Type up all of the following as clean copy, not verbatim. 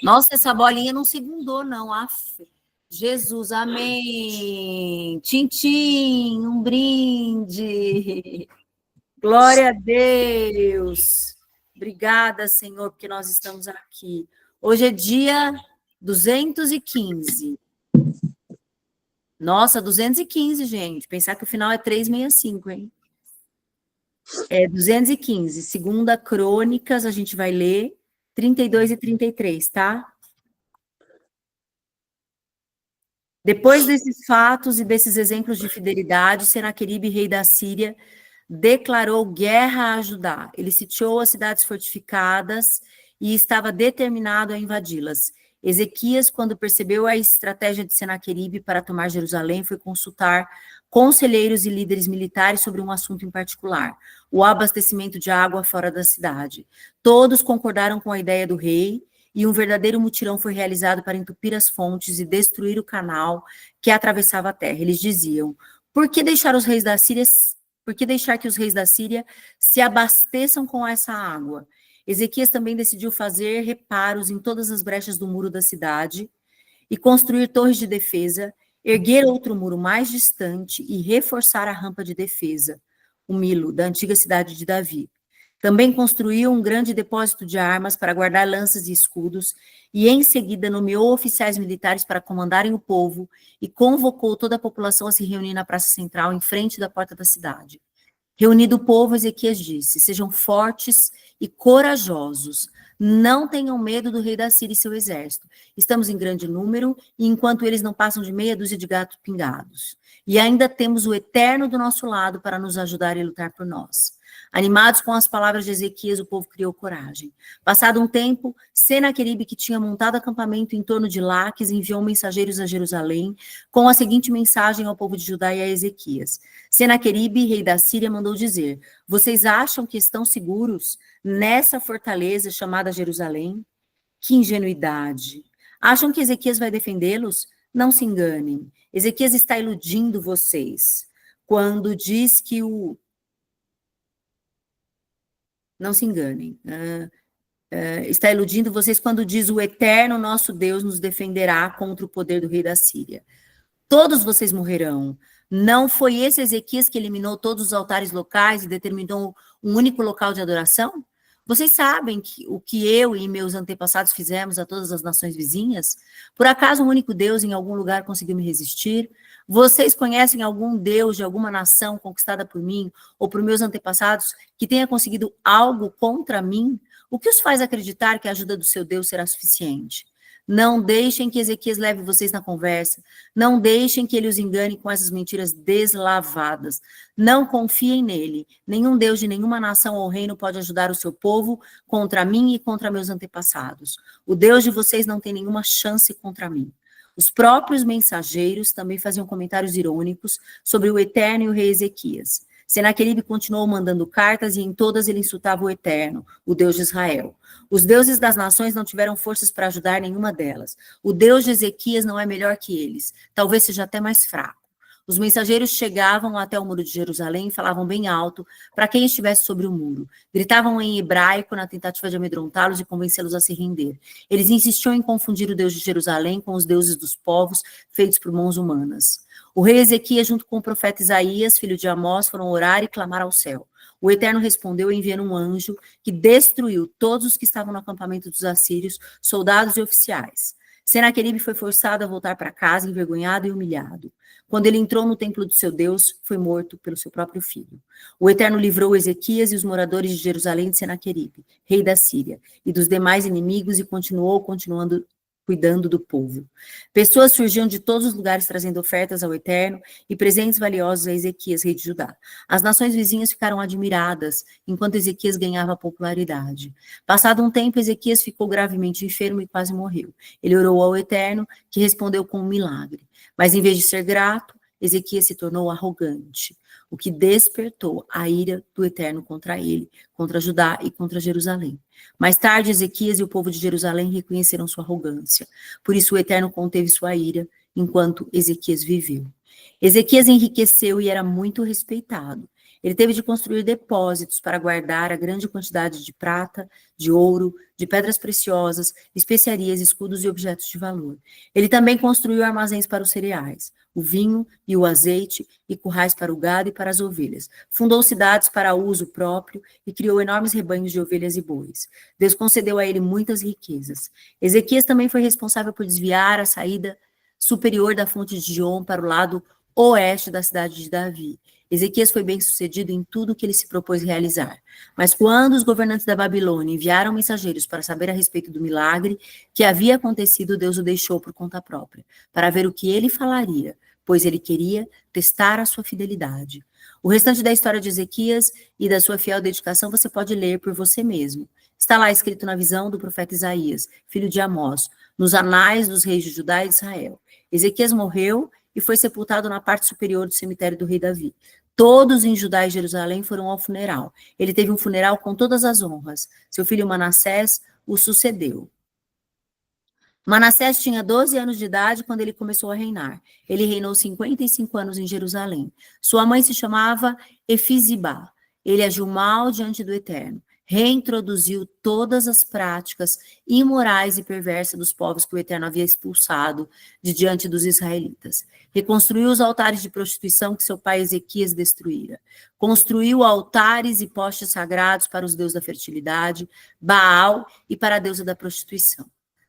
Nossa, essa bolinha não segundou, não. Aff. Jesus, amém. Tchim, um brinde. Glória a Deus. Obrigada, Senhor, porque nós estamos aqui. Hoje é dia 215. Nossa, 215, gente. Pensar que o final é 365, hein? É 215. Segunda Crônicas, a gente vai ler 32 e 33, tá? Depois desses fatos e desses exemplos de fidelidade, Senaqueribe, rei da Síria, declarou guerra a Judá. Ele sitiou as cidades fortificadas e estava determinado a invadi-las. Ezequias, quando percebeu a estratégia de Senaqueribe para tomar Jerusalém, foi consultar conselheiros e líderes militares sobre um assunto em particular, o abastecimento de água fora da cidade. Todos concordaram com a ideia do rei, e um verdadeiro mutirão foi realizado para entupir as fontes e destruir o canal que atravessava a terra. Eles diziam: por que deixar os reis da Síria, por que deixar que os reis da Síria se abasteçam com essa água? Ezequias também decidiu fazer reparos em todas as brechas do muro da cidade e construir torres de defesa, erguer outro muro mais distante e reforçar a rampa de defesa, o Milo, da antiga cidade de Davi. Também construiu um grande depósito de armas para guardar lanças e escudos, e em seguida nomeou oficiais militares para comandarem o povo e convocou toda a população a se reunir na praça central em frente da porta da cidade. Reunido o povo, Ezequias disse: sejam fortes e corajosos, não tenham medo do rei da Síria e seu exército. Estamos em grande número, e enquanto eles não passam de meia dúzia de gatos pingados. E ainda temos o Eterno do nosso lado para nos ajudar e lutar por nós. Animados com as palavras de Ezequias, o povo criou coragem. Passado um tempo, Senaqueribe, que tinha montado acampamento em torno de Laques, enviou mensageiros a Jerusalém com a seguinte mensagem ao povo de Judá e a Ezequias. Senaqueribe, rei da Síria, mandou dizer: vocês acham que estão seguros nessa fortaleza chamada Jerusalém? Que ingenuidade! Acham que Ezequias vai defendê-los? Não se enganem. Ezequias está iludindo vocês quando diz que o... Não se enganem. Está iludindo vocês quando diz: o Eterno nosso Deus nos defenderá contra o poder do rei da Síria. Todos vocês morrerão. Não foi esse Ezequias que eliminou todos os altares locais e determinou um único local de adoração? Vocês sabem o que eu e meus antepassados fizemos a todas as nações vizinhas? Por acaso um único Deus em algum lugar conseguiu me resistir? Vocês conhecem algum Deus de alguma nação conquistada por mim ou por meus antepassados que tenha conseguido algo contra mim? O que os faz acreditar que a ajuda do seu Deus será suficiente? Não deixem que Ezequias leve vocês na conversa. Não deixem que ele os engane com essas mentiras deslavadas. Não confiem nele. Nenhum Deus de nenhuma nação ou reino pode ajudar o seu povo contra mim e contra meus antepassados. O Deus de vocês não tem nenhuma chance contra mim. Os próprios mensageiros também faziam comentários irônicos sobre o Eterno e o rei Ezequias. Senaqueribe continuou mandando cartas e em todas ele insultava o Eterno, o Deus de Israel. Os deuses das nações não tiveram forças para ajudar nenhuma delas. O Deus de Ezequias não é melhor que eles, talvez seja até mais fraco. Os mensageiros chegavam até o muro de Jerusalém e falavam bem alto para quem estivesse sobre o muro. Gritavam em hebraico na tentativa de amedrontá-los e convencê-los a se render. Eles insistiam em confundir o Deus de Jerusalém com os deuses dos povos feitos por mãos humanas. O rei Ezequias, junto com o profeta Isaías, filho de Amós, foram orar e clamar ao céu. O Eterno respondeu enviando um anjo que destruiu todos os que estavam no acampamento dos assírios, soldados e oficiais. Senaqueribe foi forçado a voltar para casa, envergonhado e humilhado. Quando ele entrou no templo do seu Deus, foi morto pelo seu próprio filho. O Eterno livrou Ezequias e os moradores de Jerusalém de Senaqueribe, rei da Síria, e dos demais inimigos, e continuando cuidando do povo. Pessoas surgiam de todos os lugares trazendo ofertas ao Eterno e presentes valiosos a Ezequias, rei de Judá. As nações vizinhas ficaram admiradas, enquanto Ezequias ganhava popularidade. Passado um tempo, Ezequias ficou gravemente enfermo e quase morreu. Ele orou ao Eterno, que respondeu com um milagre. Mas em vez de ser grato, Ezequias se tornou arrogante, o que despertou a ira do Eterno contra ele, contra Judá e contra Jerusalém. Mais tarde, Ezequias e o povo de Jerusalém reconheceram sua arrogância. Por isso, o Eterno conteve sua ira, enquanto Ezequias viveu. Ezequias enriqueceu e era muito respeitado. Ele teve de construir depósitos para guardar a grande quantidade de prata, de ouro, de pedras preciosas, especiarias, escudos e objetos de valor. Ele também construiu armazéns para os cereais, o vinho e o azeite, e currais para o gado e para as ovelhas. Fundou cidades para uso próprio e criou enormes rebanhos de ovelhas e bois. Deus concedeu a ele muitas riquezas. Ezequias também foi responsável por desviar a saída superior da fonte de Gihon para o lado oeste da cidade de Davi. Ezequias foi bem sucedido em tudo que ele se propôs realizar. Mas quando os governantes da Babilônia enviaram mensageiros para saber a respeito do milagre que havia acontecido, Deus o deixou por conta própria, para ver o que ele falaria, pois ele queria testar a sua fidelidade. O restante da história de Ezequias e da sua fiel dedicação você pode ler por você mesmo. Está lá escrito na visão do profeta Isaías, filho de Amós, nos anais dos reis de Judá e de Israel. Ezequias morreu e foi sepultado na parte superior do cemitério do rei Davi. Todos em Judá e Jerusalém foram ao funeral. Ele teve um funeral com todas as honras. Seu filho Manassés o sucedeu. Manassés tinha 12 anos de idade quando ele começou a reinar. Ele reinou 55 anos em Jerusalém. Sua mãe se chamava Efizibá. Ele agiu mal diante do Eterno. Reintroduziu todas as práticas imorais e perversas dos povos que o Eterno havia expulsado de diante dos israelitas. Reconstruiu os altares de prostituição que seu pai Ezequias destruíra. Construiu altares e postes sagrados para os deuses da fertilidade, Baal, e para a deusa da prostituição.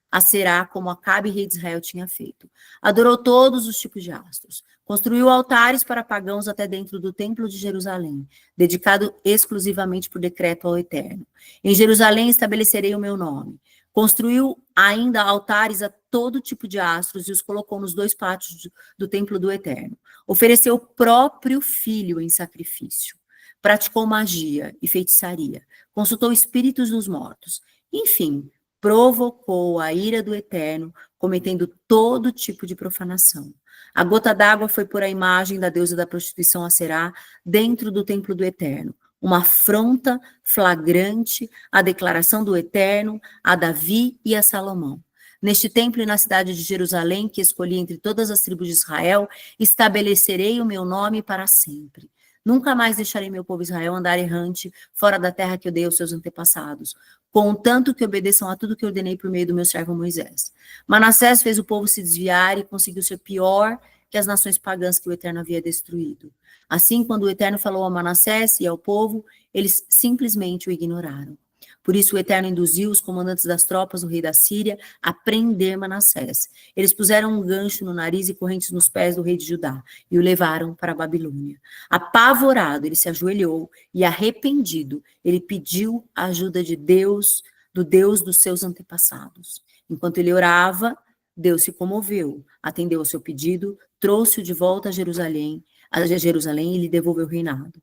Aserá, como Acabe, rei de Israel, tinha feito. Adorou todos os tipos de astros. Construiu altares para pagãos até dentro do templo de Jerusalém, dedicado exclusivamente por decreto ao Eterno. Em Jerusalém estabelecerei o meu nome. Construiu ainda altares a todo tipo de astros e os colocou nos 2 pátios do templo do Eterno. Ofereceu o próprio filho em sacrifício. Praticou magia e feitiçaria. Consultou espíritos dos mortos. Enfim, provocou a ira do Eterno, cometendo todo tipo de profanação. A gota d'água foi por a imagem da deusa da prostituição Aserá dentro do templo do Eterno, uma afronta flagrante à declaração do Eterno a Davi e a Salomão. Neste templo e na cidade de Jerusalém, que escolhi entre todas as tribos de Israel, estabelecerei o meu nome para sempre. Nunca mais deixarei meu povo Israel andar errante fora da terra que eu dei aos seus antepassados, contanto que obedeçam a tudo que ordenei por meio do meu servo Moisés. Manassés fez o povo se desviar e conseguiu ser pior que as nações pagãs que o Eterno havia destruído. Assim, quando o Eterno falou a Manassés e ao povo, eles simplesmente o ignoraram. Por isso o Eterno induziu os comandantes das tropas do rei da Síria a prender Manassés. Eles puseram um gancho no nariz e correntes nos pés do rei de Judá e o levaram para a Babilônia. Apavorado, ele se ajoelhou e, arrependido, ele pediu a ajuda de Deus, do Deus dos seus antepassados. Enquanto ele orava, Deus se comoveu, atendeu ao seu pedido, trouxe-o de volta a Jerusalém e lhe devolveu o reinado.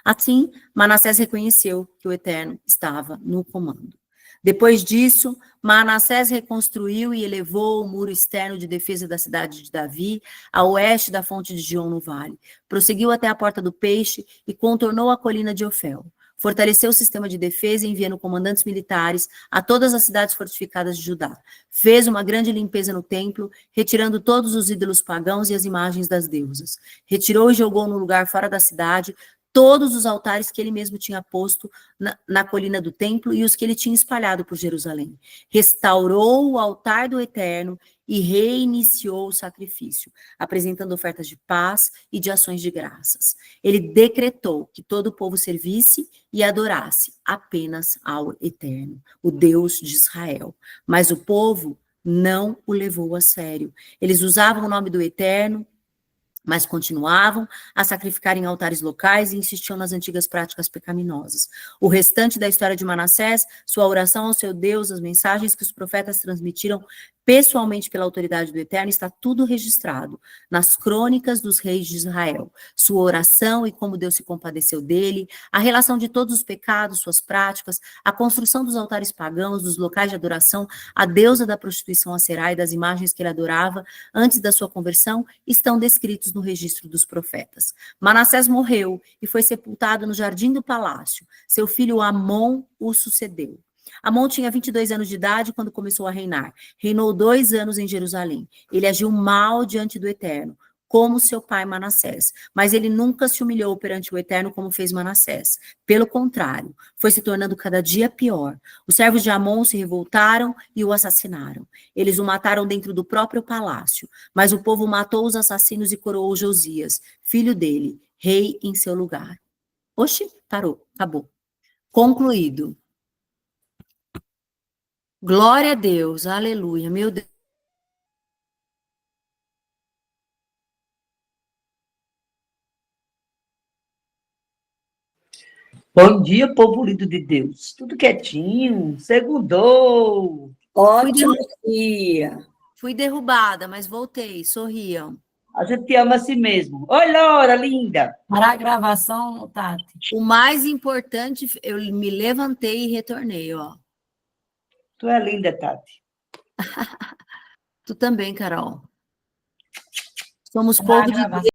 Assim, Manassés reconheceu que o Eterno estava no comando. Depois disso, Manassés reconstruiu e elevou o muro externo de defesa da cidade de Davi, a oeste da fonte de Gihon no vale. Prosseguiu até a porta do peixe e contornou a colina de Ofel. Fortaleceu o sistema de defesa, enviando comandantes militares a todas as cidades fortificadas de Judá. Fez uma grande limpeza no templo, retirando todos os ídolos pagãos e as imagens das deusas. Retirou e jogou no lugar fora da cidade todos os altares que ele mesmo tinha posto na colina do templo e os que ele tinha espalhado por Jerusalém. Restaurou o altar do Eterno e reiniciou o sacrifício, apresentando ofertas de paz e de ações de graças. Ele decretou que todo o povo servisse e adorasse apenas ao Eterno, o Deus de Israel. Mas o povo não o levou a sério. Eles usavam o nome do Eterno, mas continuavam a sacrificar em altares locais e insistiam nas antigas práticas pecaminosas. O restante da história de Manassés, sua oração ao seu Deus, as mensagens que os profetas transmitiram pessoalmente pela autoridade do Eterno, está tudo registrado nas crônicas dos reis de Israel. Sua oração e como Deus se compadeceu dele, a relação de todos os pecados, suas práticas, a construção dos altares pagãos, dos locais de adoração, a deusa da prostituição Aserá e das imagens que ele adorava antes da sua conversão, estão descritos no registro dos profetas. Manassés morreu e foi sepultado no jardim do palácio. Seu filho Amon o sucedeu. Amon tinha 22 anos de idade quando começou a reinar. Reinou 2 anos em Jerusalém. Ele agiu mal diante do Eterno, como seu pai Manassés. Mas ele nunca se humilhou perante o Eterno como fez Manassés. Pelo contrário, foi se tornando cada dia pior. Os servos de Amon se revoltaram e o assassinaram. Eles o mataram dentro do próprio palácio. Mas o povo matou os assassinos e coroou Josias, filho dele, rei em seu lugar. Oxi, parou, acabou. Concluído. Glória a Deus, aleluia, meu Deus. Bom dia, povo lindo de Deus. Tudo quietinho, segundou. Ótimo dia. Fui derrubada, mas voltei, sorriam. A gente ama a si mesmo. Oi, Laura, linda. Para a gravação, Tati. O mais importante, eu me levantei e retornei, ó. Tu é linda, Tati. Tu também, Carol. Somos Para a povo de gravação.